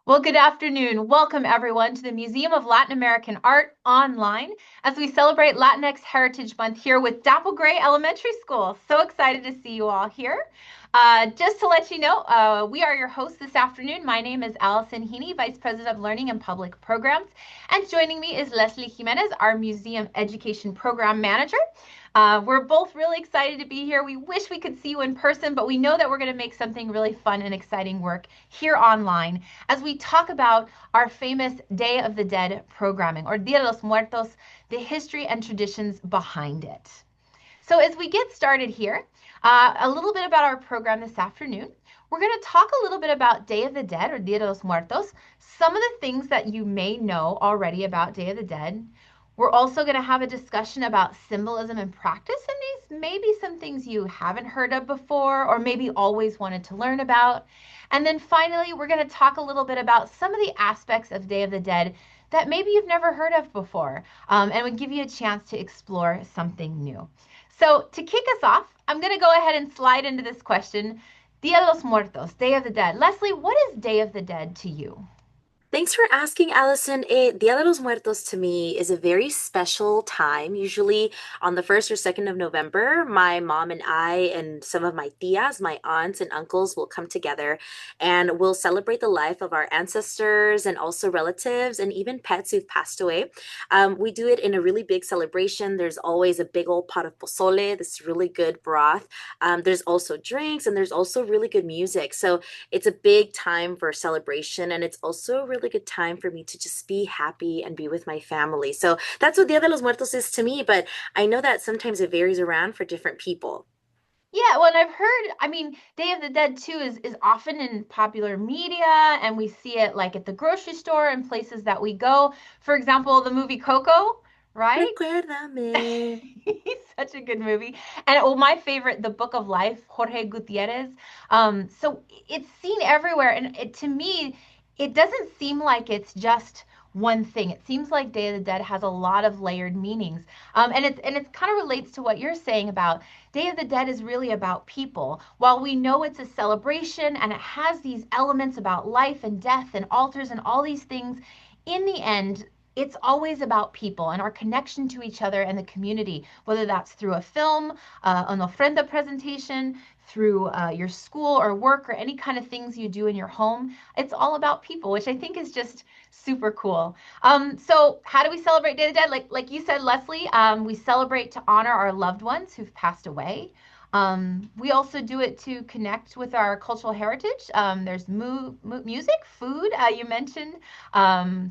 Well, good afternoon. Welcome, everyone, to the Museum of Latin American Art online as we celebrate Latinx Heritage Month here with Dapplegray Elementary School. So excited to see you all here. Just to let you know, we are your hosts this afternoon. My name is Allison Heaney, Vice President of Learning and Public Programs. And joining me is Leslie Jimenez, our Museum Education Program Manager. We're both really excited to be here. We wish we could see you in person, but we know that we're going to make something really fun and exciting work here online as we talk about our famous Day of the Dead programming, or Dia de los Muertos, the history and traditions behind it. So as we get started here, a little bit about our program this afternoon. We're going to talk a little bit about Day of the Dead, or Dia de los Muertos, some of the things that you may know already about Day of the Dead. We're also going to have a discussion about symbolism and practice, and these may be some things you haven't heard of before or maybe always wanted to learn about. And then finally, we're going to talk a little bit about some of the aspects of Day of the Dead that maybe you've never heard of before, and would give you a chance to explore something new. So to kick us off, I'm going to go ahead and slide into this question. Dia de los Muertos, Day of the Dead. Leslie, what is Day of the Dead to you? Thanks for asking, Allison. Dia de los Muertos to me is a very special time. Usually on the 1st or 2nd of November, my mom and I and some of my tias, my aunts and uncles, will come together and we'll celebrate the life of our ancestors and also relatives and even pets who've passed away. We do it in a really big celebration. There's always a big old pot of pozole, this really good broth. There's also drinks and there's also really good music. So it's a big time for celebration, and it's also a really good time for me to just be happy and be with my family. So that's what Dia de los Muertos is to me, but I know that sometimes it varies around for different people. Yeah, well, and I've heard, I mean, Day of the Dead too is often in popular media, and we see it like at the grocery store and places that we go. For example, the movie Coco, right? Recuérdame. He's such a good movie. And well, my favorite, The Book of Life, Jorge Gutierrez. So it's seen everywhere, and to me, it doesn't seem like it's just one thing. It seems like Day of the Dead has a lot of layered meanings. And it's kind of relates to what you're saying about Day of the Dead is really about people. While we know it's a celebration and it has these elements about life and death and altars and all these things, in the end, it's always about people and our connection to each other and the community, whether that's through a film, an ofrenda presentation, through your school or work or any kind of things you do in your home. It's all about people, which I think is just super cool. So how do we celebrate Day of the Dead? Like you said, Leslie, we celebrate to honor our loved ones who've passed away. We also do it to connect with our cultural heritage. There's music, food, you mentioned,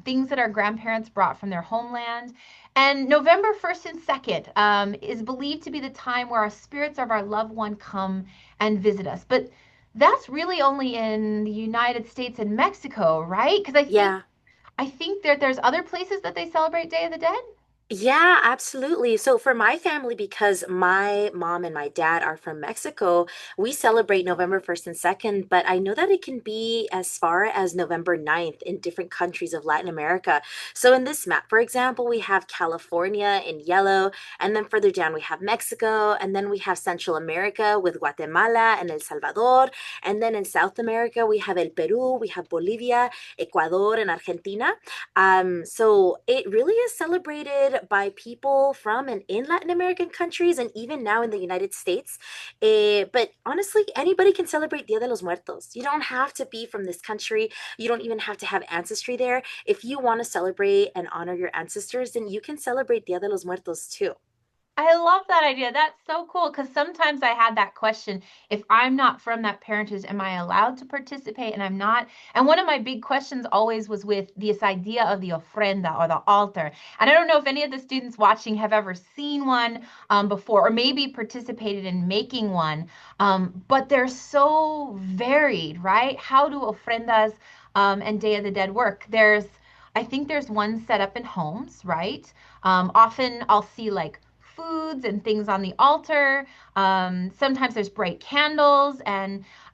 things that our grandparents brought from their homeland. And November 1st and 2nd is believed to be the time where our spirits of our loved one come and visit us. But that's really only in the United States and Mexico, right? Because Yeah. I think that there's other places that they celebrate Day of the Dead. Yeah, absolutely. So for my family, because my mom and my dad are from Mexico, we celebrate November 1st and 2nd, but I know that it can be as far as November 9th in different countries of Latin America. So in this map, for example, we have California in yellow, and then further down we have Mexico, and then we have Central America with Guatemala and El Salvador, and then in South America we have El Peru, we have Bolivia, Ecuador, and Argentina. So it really is celebrated by people from and in Latin American countries and even now in the United States. But honestly, anybody can celebrate Dia de los Muertos. You don't have to be from this country. You don't even have to have ancestry there. If you want to celebrate and honor your ancestors, then you can celebrate Dia de los Muertos too. I love that idea. That's so cool because sometimes I had that question. If I'm not from that parentage, am I allowed to participate? And I'm not. And one of my big questions always was with this idea of the ofrenda or the altar. And I don't know if any of the students watching have ever seen one before or maybe participated in making one, but they're so varied, right? How do ofrendas and Day of the Dead work? I think there's one set up in homes, right? Often I'll see like foods and things on the altar. Sometimes there's bright candles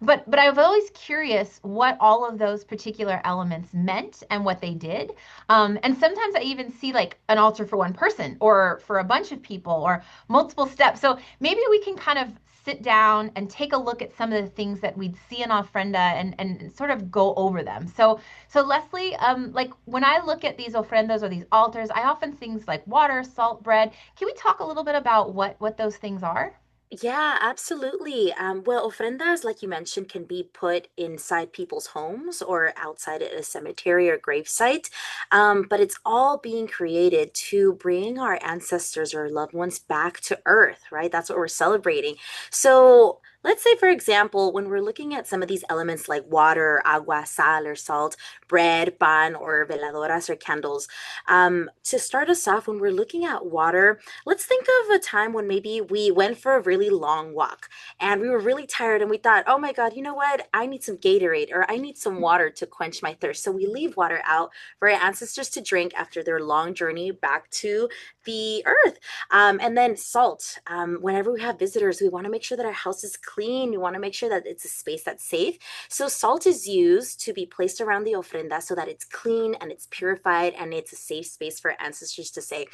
but I was always curious what all of those particular elements meant and what they did. And sometimes I even see like an altar for one person or for a bunch of people or multiple steps. So maybe we can kind of sit down and take a look at some of the things that we'd see in ofrenda and sort of go over them. So Leslie, like when I look at these ofrendas or these altars, I often things like water, salt, bread. Can we talk a little bit about what those things are? Yeah, absolutely. Well, ofrendas, like you mentioned, can be put inside people's homes or outside at a cemetery or gravesite. But it's all being created to bring our ancestors or loved ones back to earth, right? That's what we're celebrating. So let's say, for example, when we're looking at some of these elements like water, agua, sal, or salt, bread, pan, or veladoras or candles, to start us off, when we're looking at water, let's think of a time when maybe we went for a really long walk and we were really tired and we thought, oh my God, you know what? I need some Gatorade or I need some water to quench my thirst. So we leave water out for our ancestors to drink after their long journey back to the earth. And then salt. Whenever we have visitors, we want to make sure that our house is clean. We want to make sure that it's a space that's safe. So salt is used to be placed around the ofrenda so that it's clean and it's purified and it's a safe space for ancestors to say,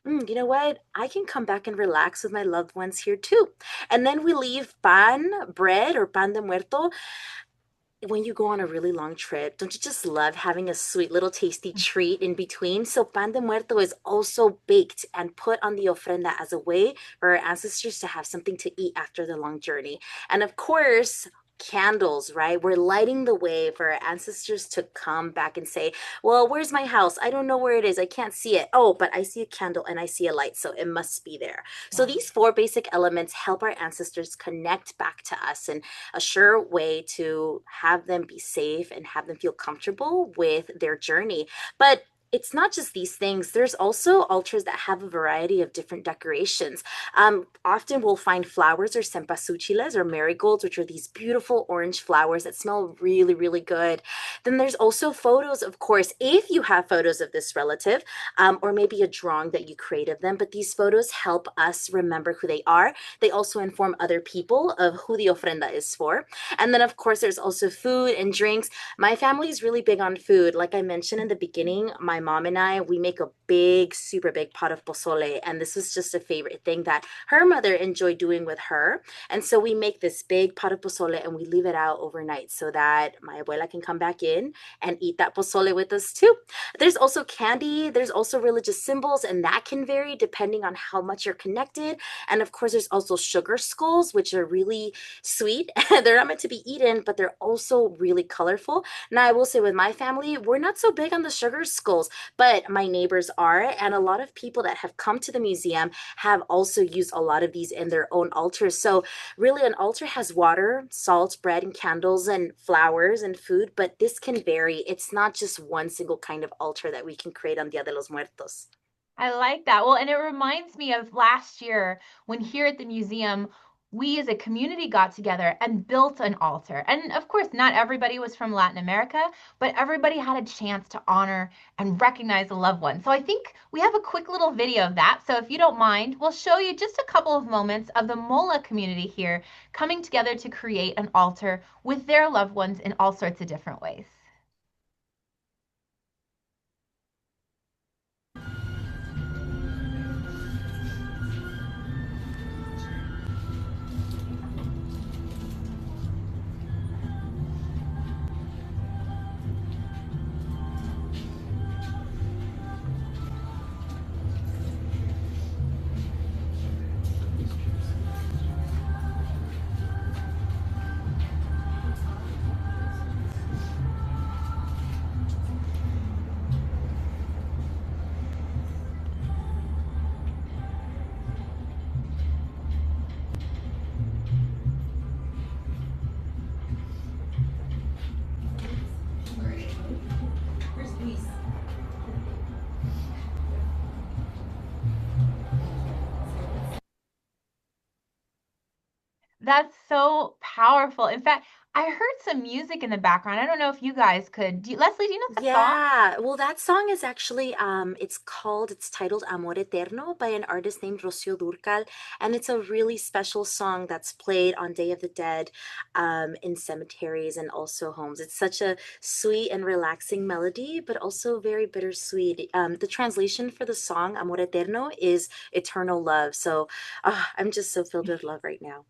you know what? I can come back and relax with my loved ones here too. And then we leave pan, bread, or pan de muerto. When you go on a really long trip, don't you just love having a sweet little tasty treat in between? So pan de muerto is also baked and put on the ofrenda as a way for our ancestors to have something to eat after the long journey. And of course, candles, right? We're lighting the way for our ancestors to come back and say, well, where's my house? I don't know where it is. I can't see it. Oh, but I see a candle and I see a light, so it must be there. So Wow. these four basic elements help our ancestors connect back to us and a sure way to have them be safe and have them feel comfortable with their journey. But it's not just these things. There's also altars that have a variety of different decorations. Often we'll find flowers or cempasúchiles or marigolds, which are these beautiful orange flowers that smell really, really good. Then there's also photos, of course, if you have photos of this relative, or maybe a drawing that you create of them. But these photos help us remember who they are. They also inform other people of who the ofrenda is for. And then, of course, there's also food and drinks. My family is really big on food. Like I mentioned in the beginning, my mom and I, we make a big, super big pot of pozole. And this was just a favorite thing that her mother enjoyed doing with her. And so we make this big pot of pozole and we leave it out overnight so that my abuela can come back in and eat that pozole with us too. There's also candy, there's also religious symbols, and that can vary depending on how much you're connected. And of course, there's also sugar skulls, which are really sweet. They're not meant to be eaten, but they're also really colorful. Now, I will say with my family, we're not so big on the sugar skulls, but my neighbors are. And a lot of people that have come to the museum have also used a lot of these in their own altars. So, really, an altar has water, salt, bread, and candles, and flowers and food, but this can vary. It's not just one single kind of altar that we can create on Dia de los Muertos. I like that. Well, and it reminds me of last year when here at the museum, we as a community got together and built an altar. And of course, not everybody was from Latin America, but everybody had a chance to honor and recognize a loved one. So I think we have a quick little video of that. So if you don't mind, we'll show you just a couple of moments of the Mola community here coming together to create an altar with their loved ones in all sorts of different ways. That's so powerful. In fact, I heard some music in the background. I don't know if you guys could. Leslie, do you know that song? Yeah, well, that song is actually it's titled Amor Eterno by an artist named Rocio Durcal, and it's a really special song that's played on Day of the Dead, in cemeteries and also homes. It's such a sweet and relaxing melody, but also very bittersweet. The translation for the song Amor Eterno is eternal love. So, I'm just so filled with love right now.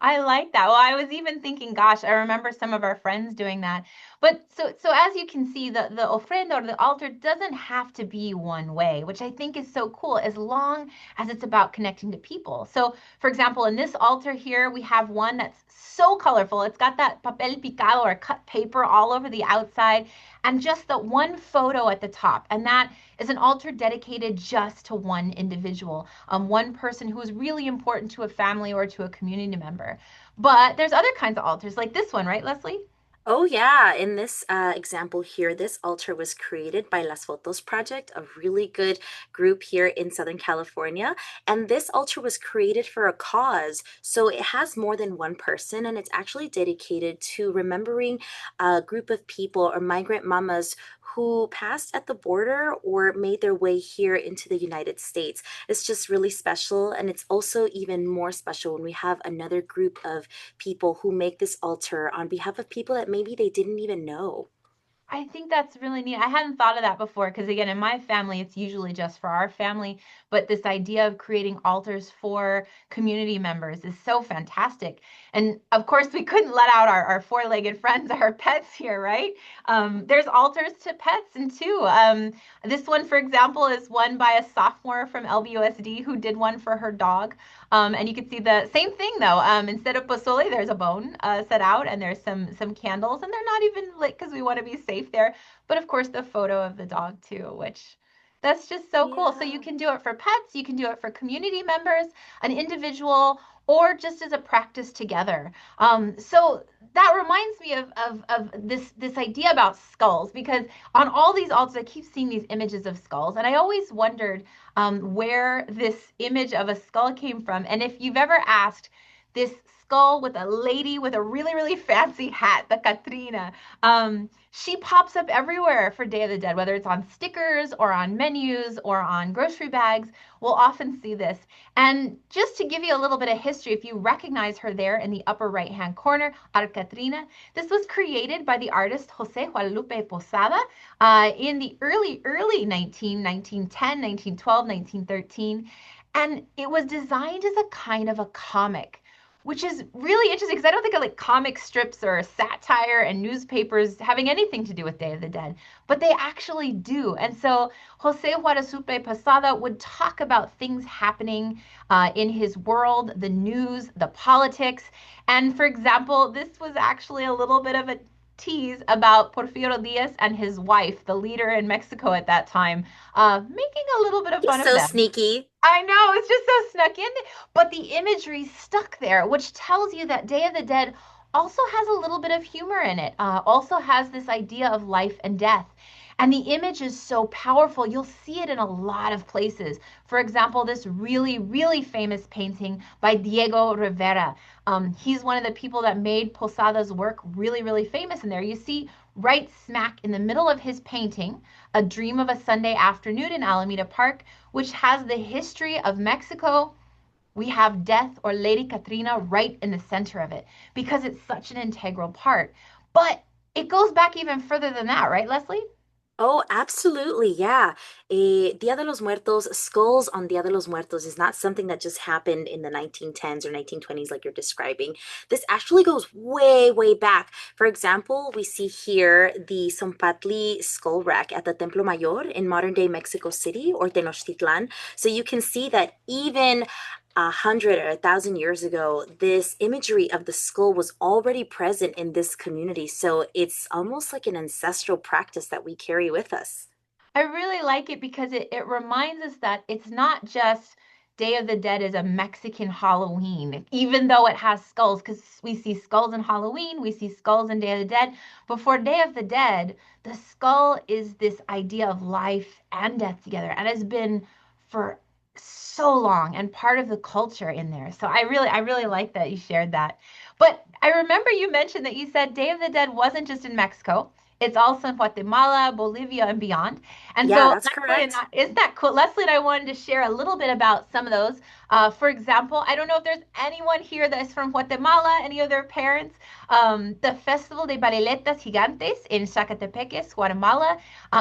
I like that. Well, I was even thinking, gosh, I remember some of our friends doing that. But so as you can see, the ofrenda or the altar doesn't have to be one way, which I think is so cool, as long as it's about connecting to people. So, for example, in this altar here, we have one that's so colorful. It's got that papel picado or cut paper all over the outside, and just the one photo at the top. And that is an altar dedicated just to one individual, one person who is really important to a family or to a community member. But there's other kinds of altars like this one, right, Leslie? Oh, yeah. In this example here, this altar was created by Las Fotos Project, a really good group here in Southern California. And this altar was created for a cause. So it has more than one person, and it's actually dedicated to remembering a group of people or migrant mamas who passed at the border or made their way here into the United States. It's just really special. And it's also even more special when we have another group of people who make this altar on behalf of people that maybe they didn't even know. I think that's really neat. I hadn't thought of that before because, again, in my family, it's usually just for our family. But this idea of creating altars for community members is so fantastic. And of course, we couldn't let out our four-legged friends, our pets here, right? There's altars to pets and too. This one, for example, is one by a sophomore from LBUSD who did one for her dog. And you can see the same thing though. Instead of pozole, there's a bone set out, and there's some candles, and they're not even lit because we want to be safe there. But of course, the photo of the dog too, which that's just so cool. So you Yeah. can do it for pets, you can do it for community members, an individual, or just as a practice together. So that reminds me of this idea about skulls, because on all these altars, I keep seeing these images of skulls, and I always wondered where this image of a skull came from. And if you've ever asked this skull with a lady with a really, really fancy hat, the Katrina, she pops up everywhere for Day of the Dead, whether it's on stickers or on menus or on grocery bags. We'll often see this. And just to give you a little bit of history, if you recognize her there in the upper right-hand corner, Our Katrina, this was created by the artist Jose Guadalupe Posada in the early 1910, 1912, 1913. And it was designed as a kind of a comic, which is really interesting because I don't think of like comic strips or satire and newspapers having anything to do with Day of the Dead, but they actually do. And so Jose Guadalupe Posada would talk about things happening in his world, the news, the politics. And for example, this was actually a little bit of a tease about Porfirio Diaz and his wife, the leader in Mexico at that time, making a little bit of fun Just of so them. sneaky. I know, it's just so snuck in, but the imagery stuck there, which tells you that Day of the Dead also has a little bit of humor in it, also has this idea of life and death. And the image is so powerful. You'll see it in a lot of places. For example, this really, really famous painting by Diego Rivera. He's one of the people that made Posada's work really, really famous in there. You see right smack in the middle of his painting, A Dream of a Sunday Afternoon in Alameda Park, which has the history of Mexico. We have death or Lady Katrina right in the center of it because it's such an integral part. But it goes back even further than that, right, Leslie? Oh, absolutely. Yeah. Dia de los Muertos, skulls on Dia de los Muertos is not something that just happened in the 1910s or 1920s, like you're describing. This actually goes way, way back. For example, we see here the Zompatli skull rack at the Templo Mayor in modern day Mexico City or Tenochtitlan. So you can see that even 100 or 1,000 years ago, this imagery of the skull was already present in this community. So it's almost like an ancestral practice that we carry with us. I really like it because it reminds us that it's not just Day of the Dead is a Mexican Halloween, even though it has skulls, because we see skulls in Halloween, we see skulls in Day of the Dead. But for Day of the Dead, the skull is this idea of life and death together and has been for so long and part of the culture in there. So I really like that you shared that. But I remember you mentioned that you said Day of the Dead wasn't just in Mexico. It's also in Guatemala, Bolivia, and beyond. And Yeah, so that's Leslie and I, correct. isn't that cool? Leslie and I wanted to share a little bit about some of those. For example, I don't know if there's anyone here that is from Guatemala, any of their parents. The Festival de Bariletas Gigantes in Zacatepeques, Guatemala,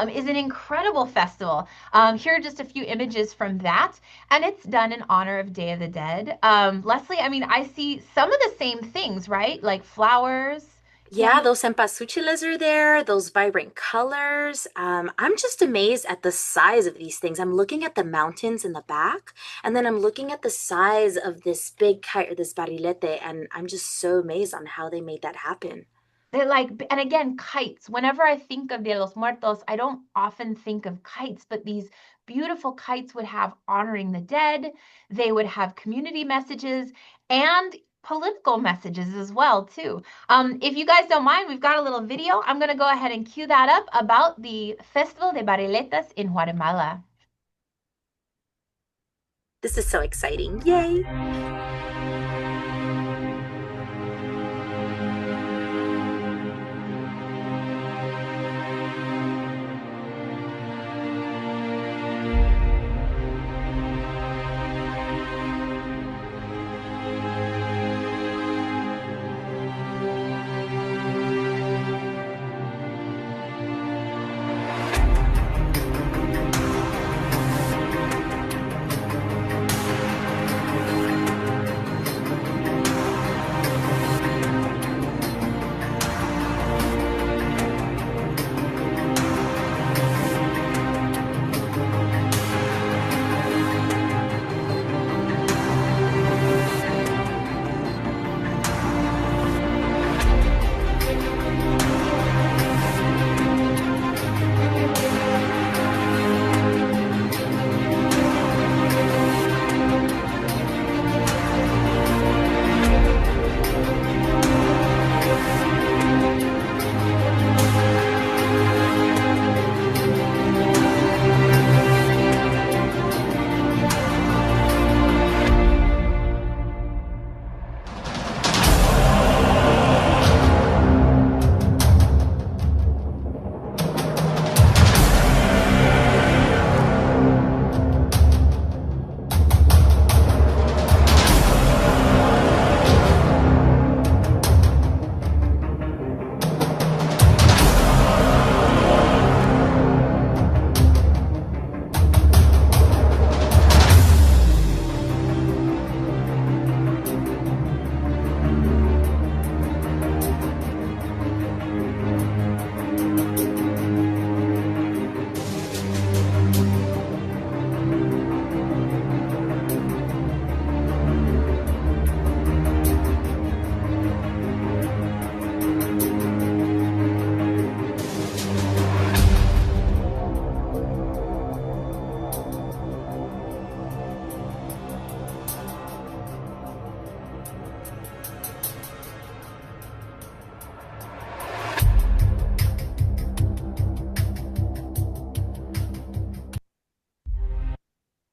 is an incredible festival. Here are just a few images from that, and it's done in honor of Day of the Dead. Leslie, I mean, I see some of the same things, right? Like flowers, Yeah, candles. those cempasúchiles are there, those vibrant colors. I'm just amazed at the size of these things. I'm looking at the mountains in the back, and then I'm looking at the size of this big kite or this barilete, and I'm just so amazed on how they made that happen. They're like, and again, kites. Whenever I think of Dia de los Muertos, I don't often think of kites, but these beautiful kites would have honoring the dead. They would have community messages and political messages as well, too. If you guys don't mind, we've got a little video. I'm going to go ahead and cue that up about the Festival de Bariletas in Guatemala. This is so exciting. Yay!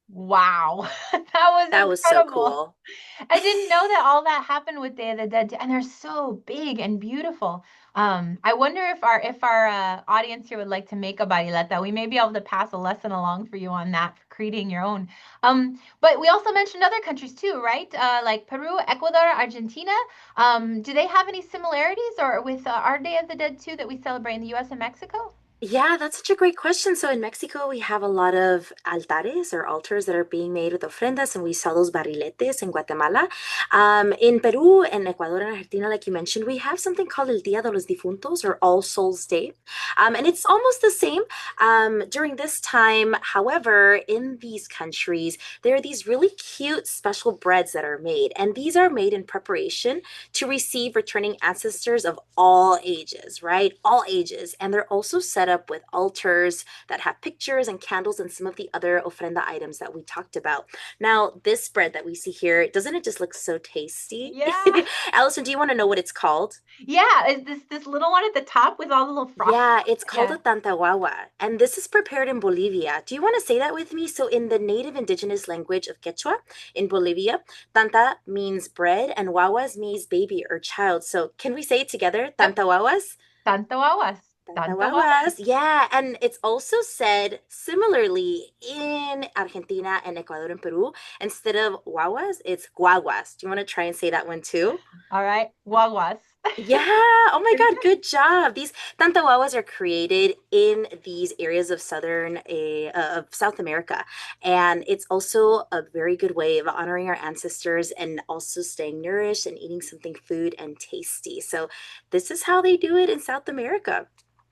Wow, that was That was so incredible. cool. I didn't know that all that happened with Day of the Dead, and they're so big and beautiful. I wonder if our audience here would like to make a barileta. We may be able to pass a lesson along for you on that for creating your own. But we also mentioned other countries too, right? Like Peru, Ecuador, Argentina. Do they have any similarities or with our Day of the Dead too that we celebrate in the U.S. and Mexico? Yeah, that's such a great question. So in Mexico, we have a lot of altares or altars that are being made with ofrendas, and we sell those barriletes in Guatemala. In Peru and Ecuador and Argentina, like you mentioned, we have something called El Día de los Difuntos or All Souls Day. And it's almost the same during this time. However, in these countries, there are these really cute special breads that are made, and these are made in preparation to receive returning ancestors of all ages, right? All ages. And they're also set up with altars that have pictures and candles and some of the other ofrenda items that we talked about. Now, this bread that we see here, doesn't it just look so tasty? Yeah. Allison, do you want to know what it's called? Yeah, is this little one at the top with all the little frosting? Yeah, it's called Yeah. a tantahuahua, and this is prepared in Bolivia. Do you want to say that with me? So, in the native indigenous language of Quechua in Bolivia, tanta means bread and wawas means baby or child. So, can we say it together? Yep. Tantahuahuas? Santo aguas. Tanta guagua. Tantawawas. Yeah, and it's also said similarly in Argentina and Ecuador and Peru. Instead of guaguas, it's guaguas. Do you want to try and say that one too? All right, guaguas. Yeah. Oh my God. Good job. These tantawawas are created in these areas of of South America, and it's also a very good way of honoring our ancestors and also staying nourished and eating something food and tasty. So this is how they do it in South America.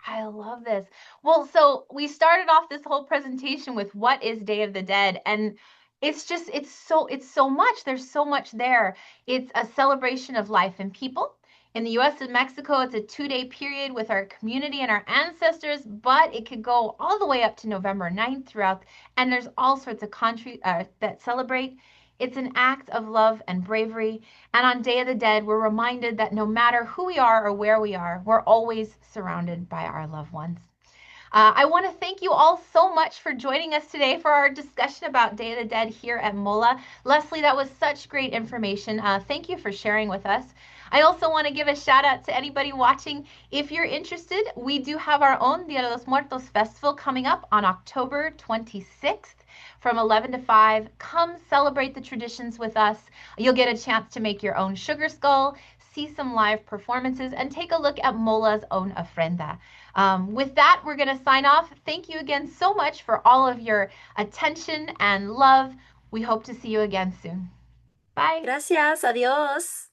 I love this. Well, so we started off this whole presentation with what is Day of the Dead, and it's so much. There's so much there. It's a celebration of life and people. In the US and Mexico, it's a 2-day period with our community and our ancestors, but it could go all the way up to November 9th throughout, and there's all sorts of countries that celebrate. It's an act of love and bravery. And on Day of the Dead, we're reminded that no matter who we are or where we are, we're always surrounded by our loved ones. I want to thank you all so much for joining us today for our discussion about Day of the Dead here at MOLA. Leslie, that was such great information. Thank you for sharing with us. I also want to give a shout out to anybody watching. If you're interested, we do have our own Dia de los Muertos festival coming up on October 26th from 11 to 5. Come celebrate the traditions with us. You'll get a chance to make your own sugar skull, see some live performances, and take a look at Mola's own ofrenda. With that, we're going to sign off. Thank you again so much for all of your attention and love. We hope to see you again soon. Bye. Gracias. Adiós.